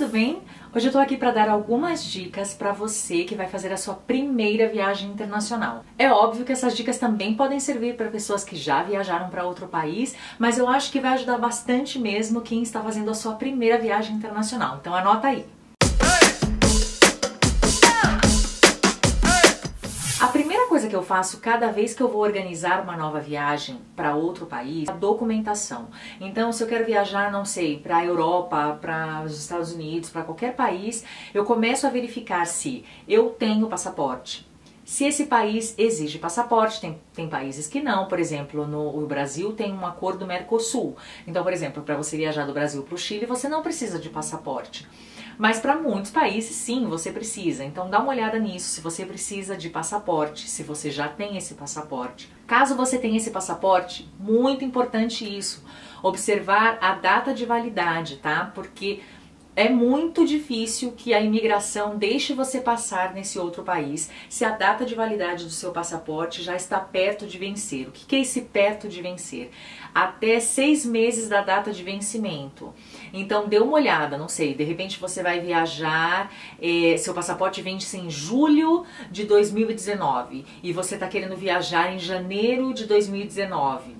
tudo bem? Hoje eu tô aqui para dar algumas dicas para você que vai fazer a sua primeira viagem internacional. É óbvio que essas dicas também podem servir para pessoas que já viajaram para outro país, mas eu acho que vai ajudar bastante mesmo quem está fazendo a sua primeira viagem internacional. Então anota aí. A primeira coisa que eu faço cada vez que eu vou organizar uma nova viagem para outro país é a documentação. Então, se eu quero viajar, não sei, para a Europa, para os Estados Unidos, para qualquer país, eu começo a verificar se eu tenho passaporte. Se esse país exige passaporte, tem países que não. Por exemplo, no Brasil tem um acordo Mercosul. Então, por exemplo, para você viajar do Brasil para o Chile, você não precisa de passaporte. Mas para muitos países, sim, você precisa. Então dá uma olhada nisso, se você precisa de passaporte, se você já tem esse passaporte. Caso você tenha esse passaporte, muito importante isso, observar a data de validade, tá? Porque é muito difícil que a imigração deixe você passar nesse outro país se a data de validade do seu passaporte já está perto de vencer. O que é esse perto de vencer? Até 6 meses da data de vencimento. Então dê uma olhada, não sei, de repente você vai viajar, seu passaporte vence em julho de 2019 e você está querendo viajar em janeiro de 2019.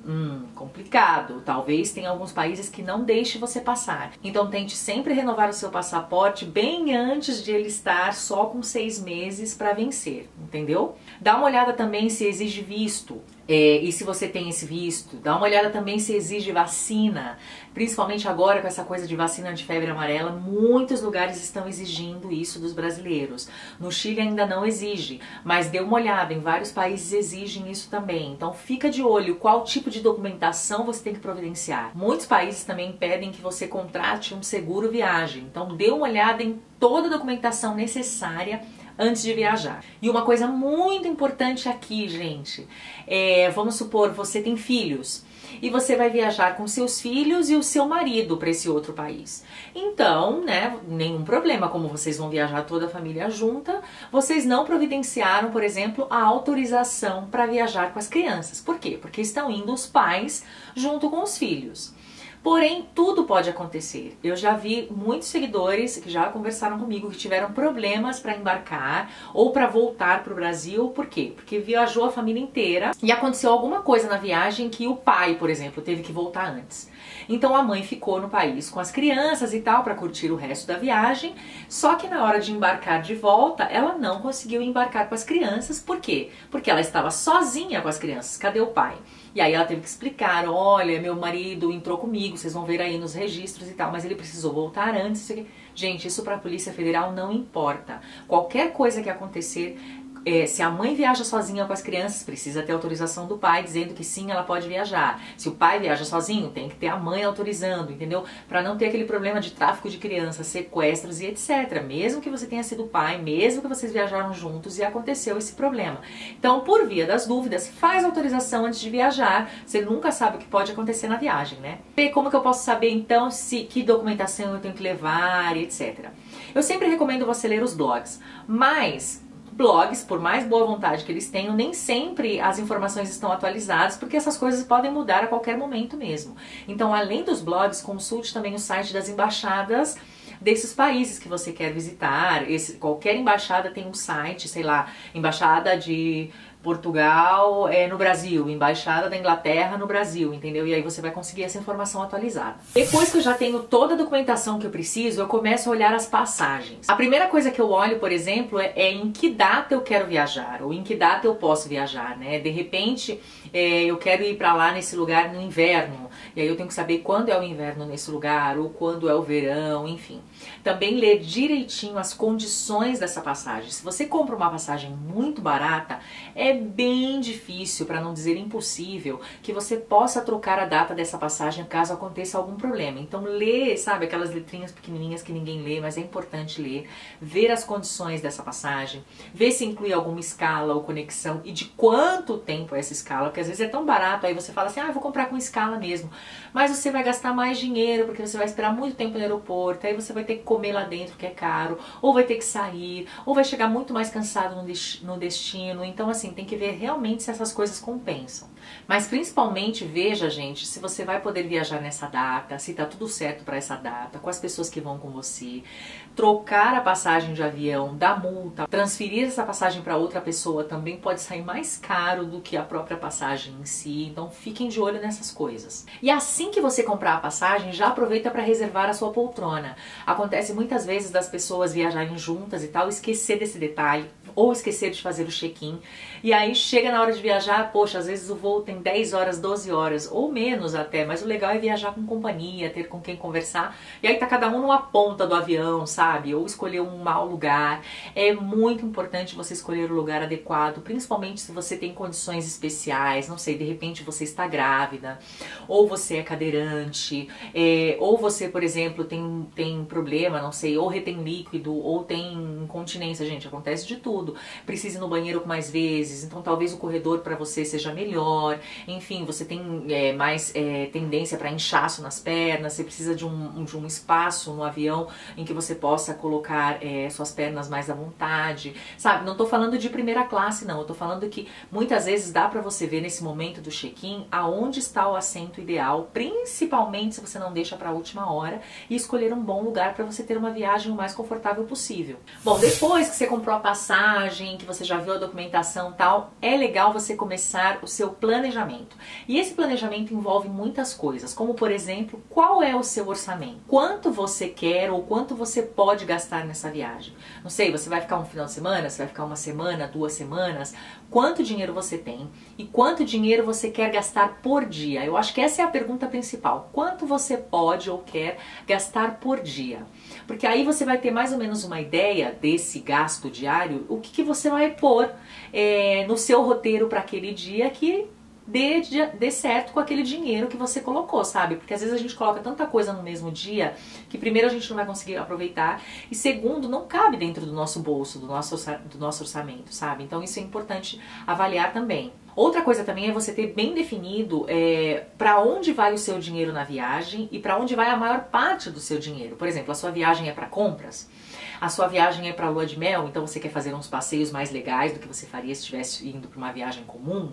Complicado. Talvez tenha alguns países que não deixe você passar. Então tente sempre renovar o seu passaporte bem antes de ele estar só com 6 meses para vencer, entendeu? Dá uma olhada também se exige visto. E se você tem esse visto, dá uma olhada também se exige vacina, principalmente agora com essa coisa de vacina de febre amarela, muitos lugares estão exigindo isso dos brasileiros. No Chile ainda não exige, mas dê uma olhada, em vários países exigem isso também. Então fica de olho qual tipo de documentação você tem que providenciar. Muitos países também pedem que você contrate um seguro viagem, então dê uma olhada em toda a documentação necessária antes de viajar. E uma coisa muito importante aqui, gente, vamos supor, você tem filhos e você vai viajar com seus filhos e o seu marido para esse outro país. Então, né, nenhum problema, como vocês vão viajar toda a família junta, vocês não providenciaram, por exemplo, a autorização para viajar com as crianças. Por quê? Porque estão indo os pais junto com os filhos. Porém, tudo pode acontecer. Eu já vi muitos seguidores que já conversaram comigo que tiveram problemas para embarcar ou para voltar para o Brasil. Por quê? Porque viajou a família inteira e aconteceu alguma coisa na viagem que o pai, por exemplo, teve que voltar antes. Então a mãe ficou no país com as crianças e tal para curtir o resto da viagem, só que na hora de embarcar de volta, ela não conseguiu embarcar com as crianças. Por quê? Porque ela estava sozinha com as crianças. Cadê o pai? E aí ela teve que explicar, olha, meu marido entrou comigo, vocês vão ver aí nos registros e tal, mas ele precisou voltar antes. Gente, isso para a Polícia Federal não importa. Qualquer coisa que acontecer, se a mãe viaja sozinha com as crianças, precisa ter autorização do pai dizendo que sim, ela pode viajar. Se o pai viaja sozinho, tem que ter a mãe autorizando, entendeu? Para não ter aquele problema de tráfico de crianças, sequestros e etc. Mesmo que você tenha sido pai, mesmo que vocês viajaram juntos e aconteceu esse problema. Então, por via das dúvidas, faz autorização antes de viajar. Você nunca sabe o que pode acontecer na viagem, né? E como que eu posso saber então que documentação eu tenho que levar e etc. Eu sempre recomendo você ler os blogs, mas blogs, por mais boa vontade que eles tenham, nem sempre as informações estão atualizadas, porque essas coisas podem mudar a qualquer momento mesmo. Então, além dos blogs, consulte também o site das embaixadas desses países que você quer visitar. Qualquer embaixada tem um site, sei lá, embaixada de Portugal no Brasil, embaixada da Inglaterra no Brasil, entendeu? E aí você vai conseguir essa informação atualizada. Depois que eu já tenho toda a documentação que eu preciso, eu começo a olhar as passagens. A primeira coisa que eu olho, por exemplo, é em que data eu quero viajar, ou em que data eu posso viajar, né? De repente, eu quero ir para lá nesse lugar no inverno, e aí eu tenho que saber quando é o inverno nesse lugar, ou quando é o verão, enfim. Também ler direitinho as condições dessa passagem. Se você compra uma passagem muito barata, é bem difícil, para não dizer impossível, que você possa trocar a data dessa passagem caso aconteça algum problema. Então lê, sabe, aquelas letrinhas pequenininhas que ninguém lê, mas é importante ler, ver as condições dessa passagem, ver se inclui alguma escala ou conexão e de quanto tempo é essa escala, porque às vezes é tão barato, aí você fala assim, eu vou comprar com escala mesmo, mas você vai gastar mais dinheiro, porque você vai esperar muito tempo no aeroporto, aí você vai ter que comer lá dentro, que é caro, ou vai ter que sair, ou vai chegar muito mais cansado no destino. Então assim, tem que ver realmente se essas coisas compensam. Mas principalmente veja, gente, se você vai poder viajar nessa data, se tá tudo certo para essa data, com as pessoas que vão com você, trocar a passagem de avião, dar multa, transferir essa passagem para outra pessoa também pode sair mais caro do que a própria passagem em si, então fiquem de olho nessas coisas. E assim que você comprar a passagem, já aproveita para reservar a sua poltrona. Acontece muitas vezes das pessoas viajarem juntas e tal, esquecer desse detalhe, ou esquecer de fazer o check-in, e aí chega na hora de viajar, poxa, às vezes o voo tem 10 horas, 12 horas, ou menos até, mas o legal é viajar com companhia, ter com quem conversar, e aí tá cada um numa ponta do avião, sabe? Ou escolher um mau lugar. É muito importante você escolher o lugar adequado, principalmente se você tem condições especiais, não sei, de repente você está grávida, ou você é cadeirante, ou você, por exemplo, tem problema, não sei, ou retém líquido, ou tem incontinência, gente, acontece de tudo. Precisa ir no banheiro mais vezes, então talvez o corredor para você seja melhor, enfim, você tem mais tendência para inchaço nas pernas, você precisa de um espaço no avião em que você possa colocar suas pernas mais à vontade, sabe? Não tô falando de primeira classe, não, eu tô falando que muitas vezes dá para você ver nesse momento do check-in aonde está o assento ideal, principalmente se você não deixa para a última hora, e escolher um bom lugar para você ter uma viagem o mais confortável possível. Bom, depois que você comprou a passagem, que você já viu a documentação e tal, é legal você começar o seu planejamento. E esse planejamento envolve muitas coisas, como por exemplo, qual é o seu orçamento? Quanto você quer ou quanto você pode gastar nessa viagem? Não sei, você vai ficar um final de semana, você vai ficar uma semana, 2 semanas? Quanto dinheiro você tem e quanto dinheiro você quer gastar por dia? Eu acho que essa é a pergunta principal. Quanto você pode ou quer gastar por dia? Porque aí você vai ter mais ou menos uma ideia desse gasto diário, o que você vai pôr no seu roteiro para aquele dia que dê certo com aquele dinheiro que você colocou, sabe? Porque às vezes a gente coloca tanta coisa no mesmo dia que primeiro a gente não vai conseguir aproveitar e segundo, não cabe dentro do nosso bolso, do nosso orçamento, sabe? Então isso é importante avaliar também. Outra coisa também é você ter bem definido para onde vai o seu dinheiro na viagem e para onde vai a maior parte do seu dinheiro. Por exemplo, a sua viagem é para compras, a sua viagem é para lua de mel, então você quer fazer uns passeios mais legais do que você faria se estivesse indo para uma viagem comum.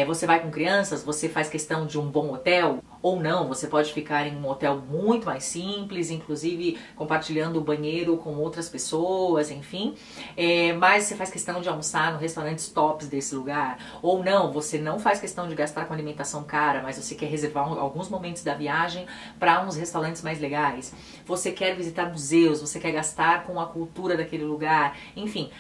Você vai com crianças, você faz questão de um bom hotel ou não, você pode ficar em um hotel muito mais simples, inclusive compartilhando o banheiro com outras pessoas, enfim. Mas você faz questão de almoçar no restaurantes tops desse lugar. Ou não, você não faz questão de gastar com alimentação cara, mas você quer reservar alguns momentos da viagem para uns restaurantes mais legais. Você quer visitar museus, você quer gastar com a cultura daquele lugar, enfim.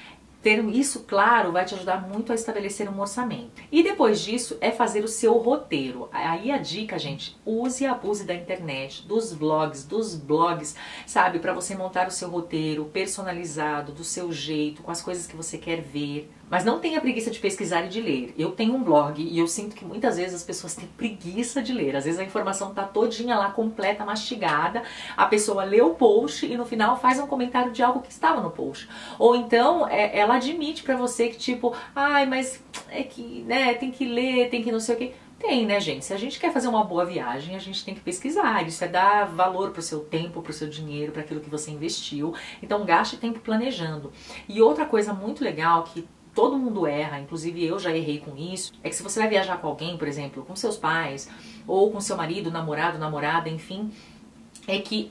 Ter isso claro vai te ajudar muito a estabelecer um orçamento. E depois disso é fazer o seu roteiro. Aí a dica, gente, use e abuse da internet, dos blogs, sabe? Para você montar o seu roteiro personalizado, do seu jeito, com as coisas que você quer ver. Mas não tenha preguiça de pesquisar e de ler. Eu tenho um blog e eu sinto que muitas vezes as pessoas têm preguiça de ler. Às vezes a informação tá todinha lá, completa, mastigada. A pessoa lê o post e no final faz um comentário de algo que estava no post. Ou então ela admite pra você que tipo, ai, mas é que, né, tem que ler, tem que não sei o quê. Tem, né, gente? Se a gente quer fazer uma boa viagem, a gente tem que pesquisar. Isso é dar valor pro seu tempo, pro seu dinheiro, para aquilo que você investiu. Então gaste tempo planejando. E outra coisa muito legal que todo mundo erra, inclusive eu já errei com isso, é que se você vai viajar com alguém, por exemplo, com seus pais, ou com seu marido, namorado, namorada, enfim, é que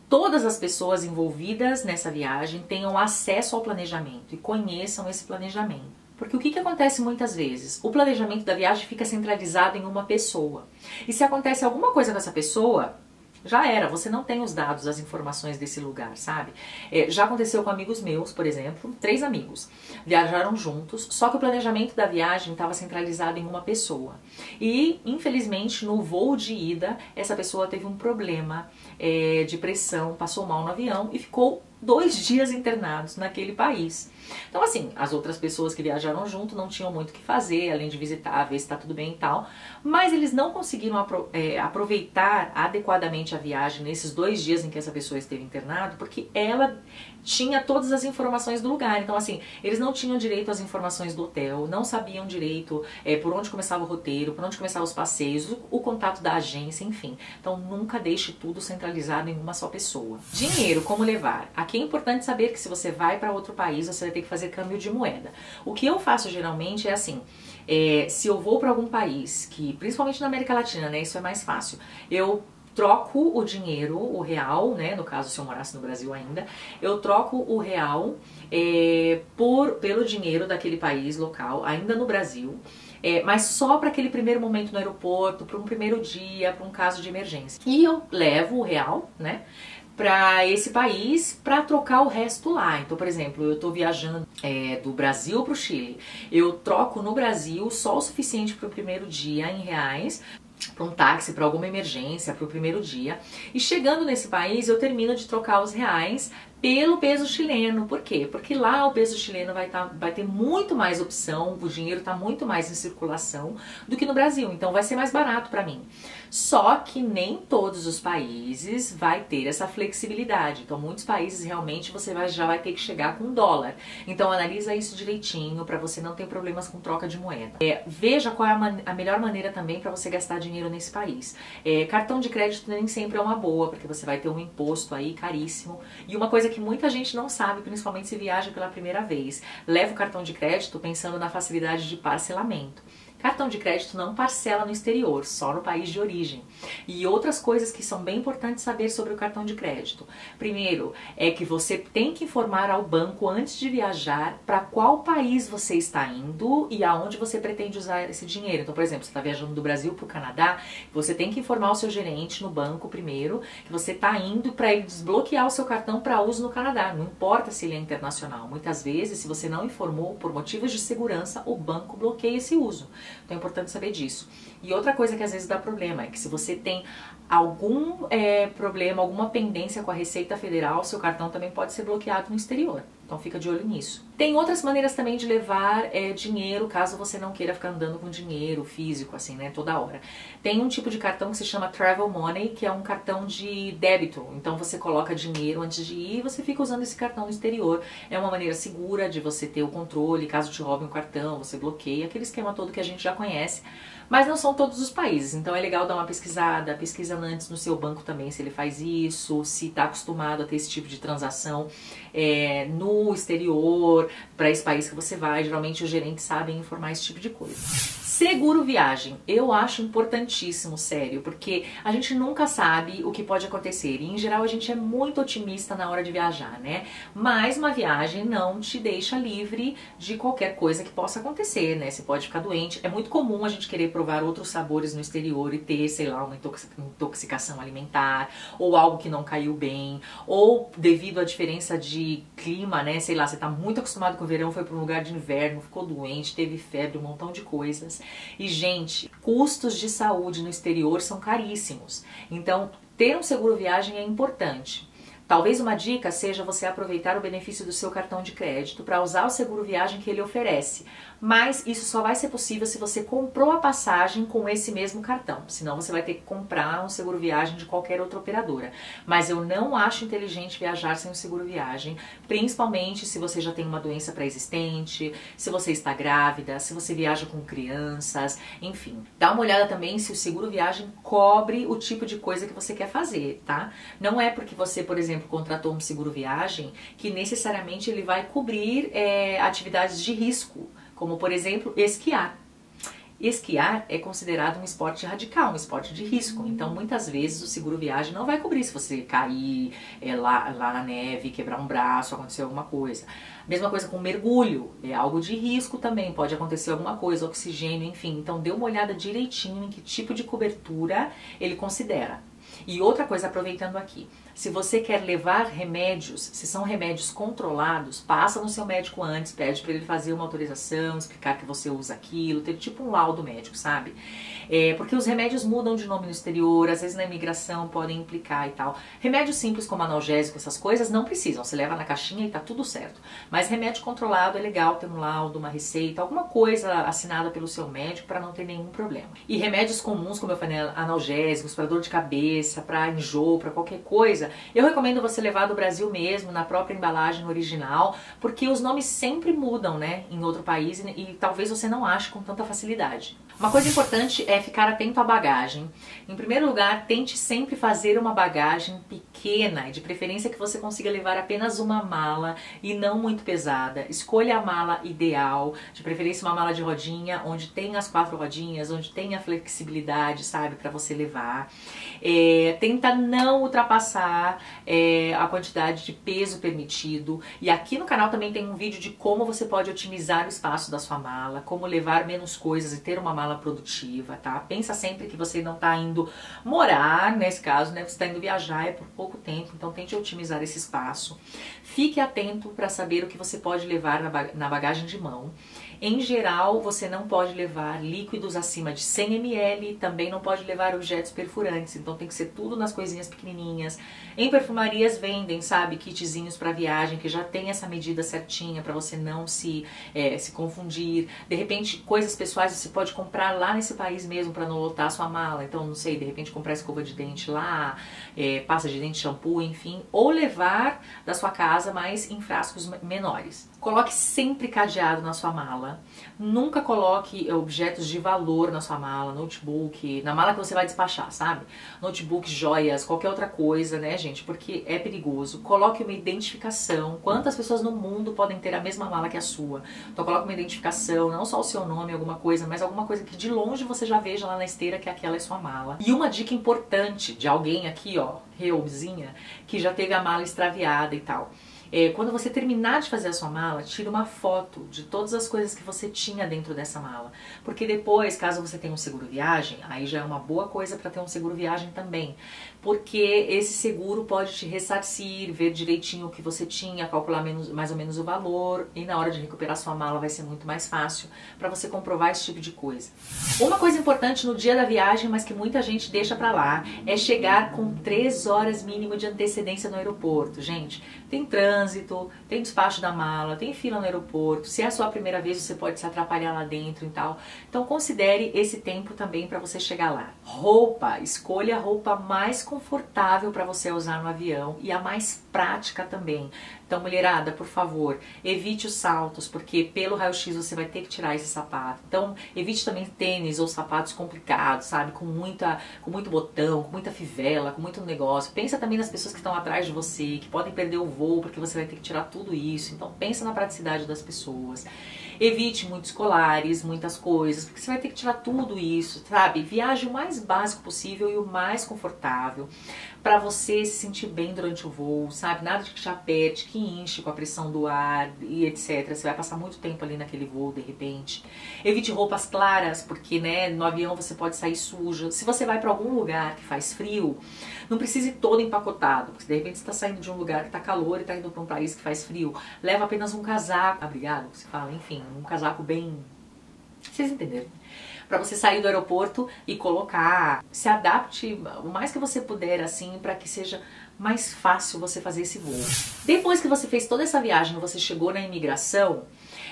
todas as pessoas envolvidas nessa viagem tenham acesso ao planejamento e conheçam esse planejamento. Porque o que acontece muitas vezes? O planejamento da viagem fica centralizado em uma pessoa. E se acontece alguma coisa com essa pessoa, já era, você não tem os dados, as informações desse lugar, sabe? Já aconteceu com amigos meus, por exemplo, 3 amigos. Viajaram juntos, só que o planejamento da viagem estava centralizado em uma pessoa. E, infelizmente, no voo de ida, essa pessoa teve um problema de pressão, passou mal no avião e ficou 2 dias internados naquele país. Então assim, as outras pessoas que viajaram junto não tinham muito o que fazer, além de visitar, ver se está tudo bem e tal, mas eles não conseguiram aproveitar adequadamente a viagem nesses 2 dias em que essa pessoa esteve internada, porque ela tinha todas as informações do lugar. Então assim, eles não tinham direito às informações do hotel, não sabiam direito por onde começava o roteiro, por onde começavam os passeios, o contato da agência, enfim. Então nunca deixe tudo centralizado em uma só pessoa. Dinheiro, como levar? Aqui que é importante saber que se você vai para outro país, você vai ter que fazer câmbio de moeda. O que eu faço geralmente é assim, se eu vou para algum país, que principalmente na América Latina, né, isso é mais fácil, eu troco o dinheiro, o real, né, no caso se eu morasse no Brasil ainda, eu troco o real pelo dinheiro daquele país local, ainda no Brasil, mas só para aquele primeiro momento no aeroporto, para um primeiro dia, para um caso de emergência. E eu levo o real, né, para esse país para trocar o resto lá. Então, por exemplo, eu estou viajando do Brasil para o Chile, eu troco no Brasil só o suficiente para o primeiro dia em reais, para um táxi, para alguma emergência, para o primeiro dia. E chegando nesse país, eu termino de trocar os reais pelo peso chileno. Por quê? Porque lá o peso chileno vai ter muito mais opção, o dinheiro está muito mais em circulação do que no Brasil, então vai ser mais barato para mim. Só que nem todos os países vai ter essa flexibilidade, então muitos países realmente você já vai ter que chegar com dólar. Então analisa isso direitinho para você não ter problemas com troca de moeda. Veja qual é a melhor maneira também para você gastar dinheiro nesse país. Cartão de crédito nem sempre é uma boa, porque você vai ter um imposto aí caríssimo. E uma coisa que muita gente não sabe, principalmente se viaja pela primeira vez, leva o cartão de crédito pensando na facilidade de parcelamento. Cartão de crédito não parcela no exterior, só no país de origem. E outras coisas que são bem importantes saber sobre o cartão de crédito. Primeiro, é que você tem que informar ao banco antes de viajar para qual país você está indo e aonde você pretende usar esse dinheiro. Então, por exemplo, você está viajando do Brasil para o Canadá, você tem que informar o seu gerente no banco primeiro que você está indo para ele desbloquear o seu cartão para uso no Canadá. Não importa se ele é internacional. Muitas vezes, se você não informou por motivos de segurança, o banco bloqueia esse uso. Então é importante saber disso. E outra coisa que às vezes dá problema é que se você tem algum problema, alguma pendência com a Receita Federal, seu cartão também pode ser bloqueado no exterior. Então fica de olho nisso. Tem outras maneiras também de levar dinheiro, caso você não queira ficar andando com dinheiro físico, assim, né, toda hora. Tem um tipo de cartão que se chama Travel Money, que é um cartão de débito. Então você coloca dinheiro antes de ir e você fica usando esse cartão no exterior. É uma maneira segura de você ter o controle, caso te roubem um cartão, você bloqueia, aquele esquema todo que a gente já conhece. Mas não são todos os países, então é legal dar uma pesquisada, pesquisa antes no seu banco também se ele faz isso, se está acostumado a ter esse tipo de transação no exterior, para esse país que você vai. Geralmente os gerentes sabem informar esse tipo de coisa. Seguro viagem, eu acho importantíssimo, sério, porque a gente nunca sabe o que pode acontecer e em geral a gente é muito otimista na hora de viajar, né? Mas uma viagem não te deixa livre de qualquer coisa que possa acontecer, né? Você pode ficar doente, é muito comum a gente querer provar outros sabores no exterior e ter, sei lá, uma intoxicação alimentar ou algo que não caiu bem, ou devido à diferença de clima, né? Sei lá, você tá muito acostumado com o verão, foi para um lugar de inverno, ficou doente, teve febre, um montão de coisas. E, gente, custos de saúde no exterior são caríssimos. Então, ter um seguro viagem é importante. Talvez uma dica seja você aproveitar o benefício do seu cartão de crédito para usar o seguro viagem que ele oferece. Mas isso só vai ser possível se você comprou a passagem com esse mesmo cartão. Senão você vai ter que comprar um seguro viagem de qualquer outra operadora. Mas eu não acho inteligente viajar sem um seguro viagem, principalmente se você já tem uma doença pré-existente, se você está grávida, se você viaja com crianças, enfim. Dá uma olhada também se o seguro viagem cobre o tipo de coisa que você quer fazer, tá? Não é porque você, por exemplo, contratou um seguro viagem que necessariamente ele vai cobrir atividades de risco, como por exemplo esquiar. Esquiar é considerado um esporte radical, um esporte de risco. Então, muitas vezes o seguro viagem não vai cobrir se você cair lá na neve, quebrar um braço, acontecer alguma coisa. Mesma coisa com mergulho, é algo de risco também, pode acontecer alguma coisa, oxigênio, enfim. Então, dê uma olhada direitinho em que tipo de cobertura ele considera. E outra coisa, aproveitando aqui, se você quer levar remédios, se são remédios controlados, passa no seu médico antes, pede para ele fazer uma autorização, explicar que você usa aquilo, ter tipo um laudo médico, sabe? Porque os remédios mudam de nome no exterior, às vezes na imigração podem implicar e tal. Remédios simples como analgésico, essas coisas não precisam, você leva na caixinha e tá tudo certo. Mas remédio controlado é legal ter um laudo, uma receita, alguma coisa assinada pelo seu médico para não ter nenhum problema. E remédios comuns, como eu falei, analgésicos, para dor de cabeça, para enjoo, para qualquer coisa, coisa, eu recomendo você levar do Brasil mesmo, na própria embalagem original, porque os nomes sempre mudam, né, em outro país e talvez você não ache com tanta facilidade. Uma coisa importante é ficar atento à bagagem. Em primeiro lugar, tente sempre fazer uma bagagem pequena, de preferência que você consiga levar apenas uma mala e não muito pesada. Escolha a mala ideal, de preferência uma mala de rodinha, onde tem as 4 rodinhas, onde tem a flexibilidade, sabe, para você levar. Tenta não ultrapassar a quantidade de peso permitido. E aqui no canal também tem um vídeo de como você pode otimizar o espaço da sua mala, como levar menos coisas e ter uma mala produtiva, tá? Pensa sempre que você não está indo morar, nesse caso, né? Você está indo viajar, é por pouco tempo, então tente otimizar esse espaço. Fique atento para saber o que você pode levar na bagagem de mão. Em geral, você não pode levar líquidos acima de 100 ml, também não pode levar objetos perfurantes, então tem que ser tudo nas coisinhas pequenininhas. Em perfumarias vendem, sabe, kitzinhos para viagem que já tem essa medida certinha para você não se confundir. De repente, coisas pessoais você pode comprar lá nesse país mesmo para não lotar a sua mala. Então, não sei, de repente comprar escova de dente lá, pasta de dente, shampoo, enfim, ou levar da sua casa, mas em frascos menores. Coloque sempre cadeado na sua mala. Nunca coloque objetos de valor na sua mala, notebook, na mala que você vai despachar, sabe? Notebook, joias, qualquer outra coisa, né, gente? Porque é perigoso. Coloque uma identificação. Quantas pessoas no mundo podem ter a mesma mala que a sua? Então coloque uma identificação, não só o seu nome, alguma coisa, mas alguma coisa que de longe você já veja lá na esteira que aquela é sua mala. E uma dica importante de alguém aqui, ó, Reuzinha, que já teve a mala extraviada e tal. Quando você terminar de fazer a sua mala, tira uma foto de todas as coisas que você tinha dentro dessa mala. Porque depois, caso você tenha um seguro viagem, aí já é uma boa coisa para ter um seguro viagem também. Porque esse seguro pode te ressarcir, ver direitinho o que você tinha, calcular mais ou menos o valor, e na hora de recuperar sua mala vai ser muito mais fácil para você comprovar esse tipo de coisa. Uma coisa importante no dia da viagem, mas que muita gente deixa para lá, é chegar com 3 horas mínimo de antecedência no aeroporto. Gente, tem trânsito, tem despacho da mala, tem fila no aeroporto. Se é a sua primeira vez, você pode se atrapalhar lá dentro e tal. Então considere esse tempo também para você chegar lá. Roupa, escolha a roupa mais confortável para você usar no avião e a mais prática também. Então, mulherada, por favor, evite os saltos, porque pelo raio-x você vai ter que tirar esse sapato. Então, evite também tênis ou sapatos complicados, sabe? Com muito botão, com muita fivela, com muito negócio. Pensa também nas pessoas que estão atrás de você, que podem perder o voo, porque você vai ter que tirar tudo isso. Então, pensa na praticidade das pessoas. Evite muitos colares, muitas coisas, porque você vai ter que tirar tudo isso, sabe? Viaje o mais básico possível e o mais confortável, para você se sentir bem durante o voo, sabe? Nada de que te aperte, que enche com a pressão do ar e etc. Você vai passar muito tempo ali naquele voo, de repente. Evite roupas claras, porque, né, no avião você pode sair suja. Se você vai para algum lugar que faz frio, não precisa ir todo empacotado, porque de repente você está saindo de um lugar que está calor e está indo para um país que faz frio. Leva apenas um casaco, abrigado, que se fala, enfim, um casaco bem... Vocês entenderam? Para você sair do aeroporto e colocar, se adapte o mais que você puder, assim, para que seja mais fácil você fazer esse voo. Depois que você fez toda essa viagem, você chegou na imigração,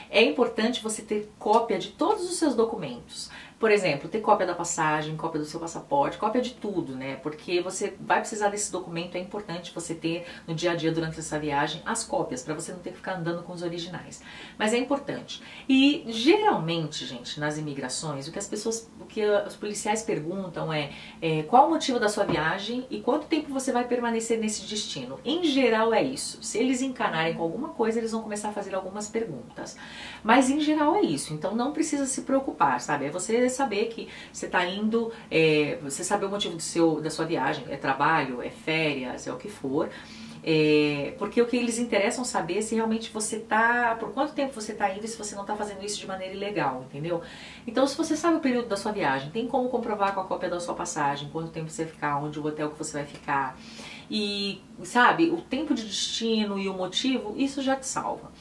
é importante você ter cópia de todos os seus documentos. Por exemplo, ter cópia da passagem, cópia do seu passaporte, cópia de tudo, né? Porque você vai precisar desse documento, é importante você ter no dia a dia durante essa viagem as cópias, para você não ter que ficar andando com os originais. Mas é importante. E geralmente, gente, nas imigrações, o que os policiais perguntam é qual o motivo da sua viagem e quanto tempo você vai permanecer nesse destino. Em geral é isso. Se eles encanarem com alguma coisa, eles vão começar a fazer algumas perguntas. Mas em geral é isso. Então não precisa se preocupar, sabe? É você saber que você está indo, você saber o motivo da sua viagem, é trabalho, é férias, é o que for. Porque o que eles interessam saber é se realmente você tá, por quanto tempo você está indo e se você não está fazendo isso de maneira ilegal, entendeu? Então, se você sabe o período da sua viagem, tem como comprovar com a cópia da sua passagem, quanto tempo você vai ficar, onde o hotel que você vai ficar, e sabe, o tempo de destino e o motivo, isso já te salva.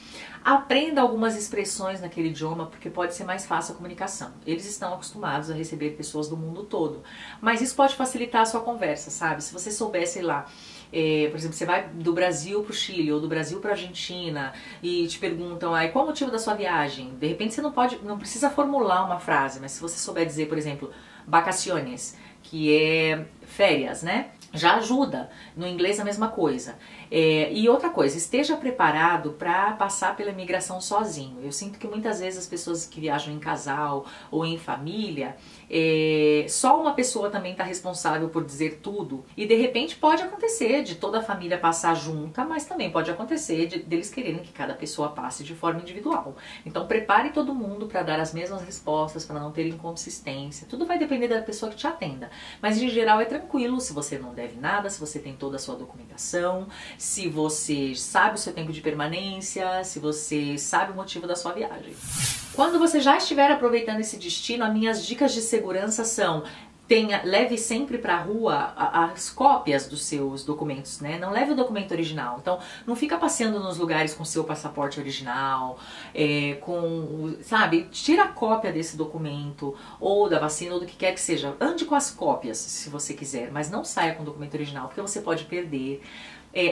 Aprenda algumas expressões naquele idioma, porque pode ser mais fácil a comunicação. Eles estão acostumados a receber pessoas do mundo todo, mas isso pode facilitar a sua conversa, sabe? Se você soubesse lá, por exemplo, você vai do Brasil para o Chile ou do Brasil para a Argentina e te perguntam, qual o motivo da sua viagem? De repente você não precisa formular uma frase, mas se você souber dizer, por exemplo, vacaciones, que é férias, né? Já ajuda. No inglês a mesma coisa. E outra coisa, esteja preparado para passar pela imigração sozinho. Eu sinto que muitas vezes as pessoas que viajam em casal ou em família, só uma pessoa também está responsável por dizer tudo. E de repente pode acontecer de toda a família passar junta, mas também pode acontecer deles quererem que cada pessoa passe de forma individual. Então prepare todo mundo para dar as mesmas respostas, para não ter inconsistência. Tudo vai depender da pessoa que te atenda. Mas em geral é tranquilo se você não deve nada, se você tem toda a sua documentação, se você sabe o seu tempo de permanência, se você sabe o motivo da sua viagem. Quando você já estiver aproveitando esse destino, as minhas dicas de segurança são: leve sempre para a rua as cópias dos seus documentos, né? Não leve o documento original. Então, não fica passeando nos lugares com seu passaporte original, sabe? Tira a cópia desse documento, ou da vacina, ou do que quer que seja. Ande com as cópias, se você quiser, mas não saia com o documento original, porque você pode perder.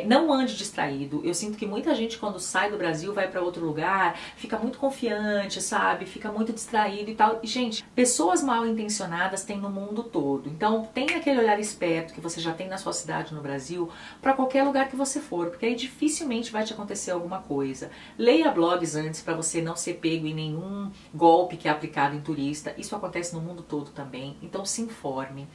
Não ande distraído. Eu sinto que muita gente, quando sai do Brasil, vai para outro lugar, fica muito confiante, sabe? Fica muito distraído e tal. E, gente, pessoas mal intencionadas tem no mundo todo. Então, tenha aquele olhar esperto que você já tem na sua cidade no Brasil, para qualquer lugar que você for, porque aí dificilmente vai te acontecer alguma coisa. Leia blogs antes para você não ser pego em nenhum golpe que é aplicado em turista. Isso acontece no mundo todo também. Então, se informe.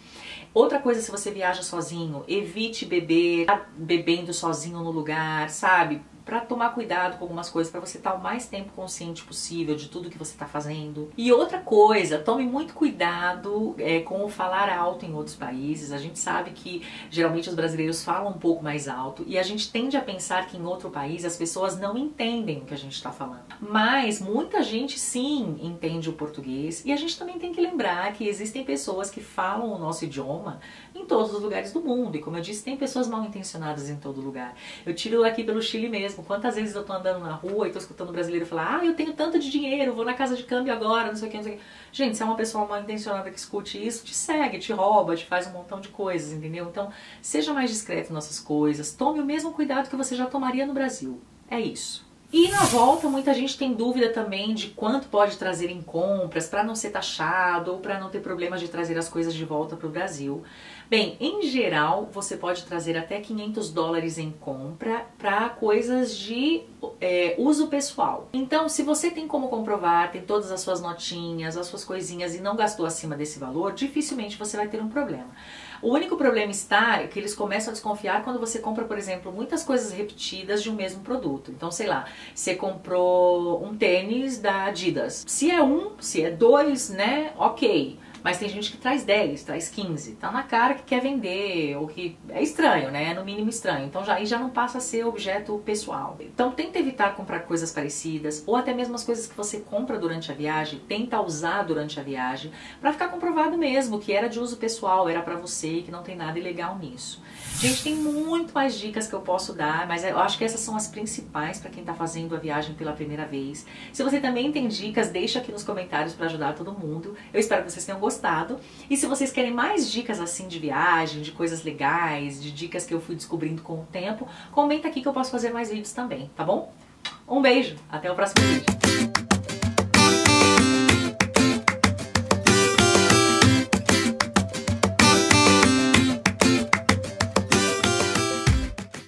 Outra coisa, se você viaja sozinho, evite bebendo sozinho no lugar, sabe? Pra tomar cuidado com algumas coisas, pra você estar o mais tempo consciente possível de tudo que você tá fazendo. E outra coisa, tome muito cuidado com o falar alto em outros países. A gente sabe que geralmente os brasileiros falam um pouco mais alto e a gente tende a pensar que em outro país as pessoas não entendem o que a gente tá falando. Mas muita gente sim entende o português, e a gente também tem que lembrar que existem pessoas que falam o nosso idioma em todos os lugares do mundo. E como eu disse, tem pessoas mal intencionadas em todo lugar. Eu tiro aqui pelo Chile mesmo. Quantas vezes eu tô andando na rua e tô escutando um brasileiro falar: ah, eu tenho tanto de dinheiro, vou na casa de câmbio agora, não sei o que, não sei o que. Gente, se é uma pessoa mal intencionada que escute isso, te segue, te rouba, te faz um montão de coisas, entendeu? Então, seja mais discreto nessas coisas, tome o mesmo cuidado que você já tomaria no Brasil. É isso. E na volta, muita gente tem dúvida também de quanto pode trazer em compras para não ser taxado ou para não ter problemas de trazer as coisas de volta para o Brasil. Bem, em geral, você pode trazer até $500 em compra para coisas de uso pessoal. Então, se você tem como comprovar, tem todas as suas notinhas, as suas coisinhas e não gastou acima desse valor, dificilmente você vai ter um problema. O único problema está que eles começam a desconfiar quando você compra, por exemplo, muitas coisas repetidas de um mesmo produto. Então, sei lá, você comprou um tênis da Adidas. Se é um, se é dois, né, ok. Mas tem gente que traz 10, traz 15. Tá na cara que quer vender, ou que é estranho, né? É no mínimo estranho. Então aí já não passa a ser objeto pessoal. Então tenta evitar comprar coisas parecidas, ou até mesmo as coisas que você compra durante a viagem, tenta usar durante a viagem, pra ficar comprovado mesmo que era de uso pessoal, era pra você e que não tem nada ilegal nisso. Gente, tem muito mais dicas que eu posso dar, mas eu acho que essas são as principais para quem tá fazendo a viagem pela primeira vez. Se você também tem dicas, deixa aqui nos comentários para ajudar todo mundo. Eu espero que vocês tenham gostado. E se vocês querem mais dicas assim de viagem, de coisas legais, de dicas que eu fui descobrindo com o tempo, comenta aqui que eu posso fazer mais vídeos também, tá bom? Um beijo, até o próximo vídeo.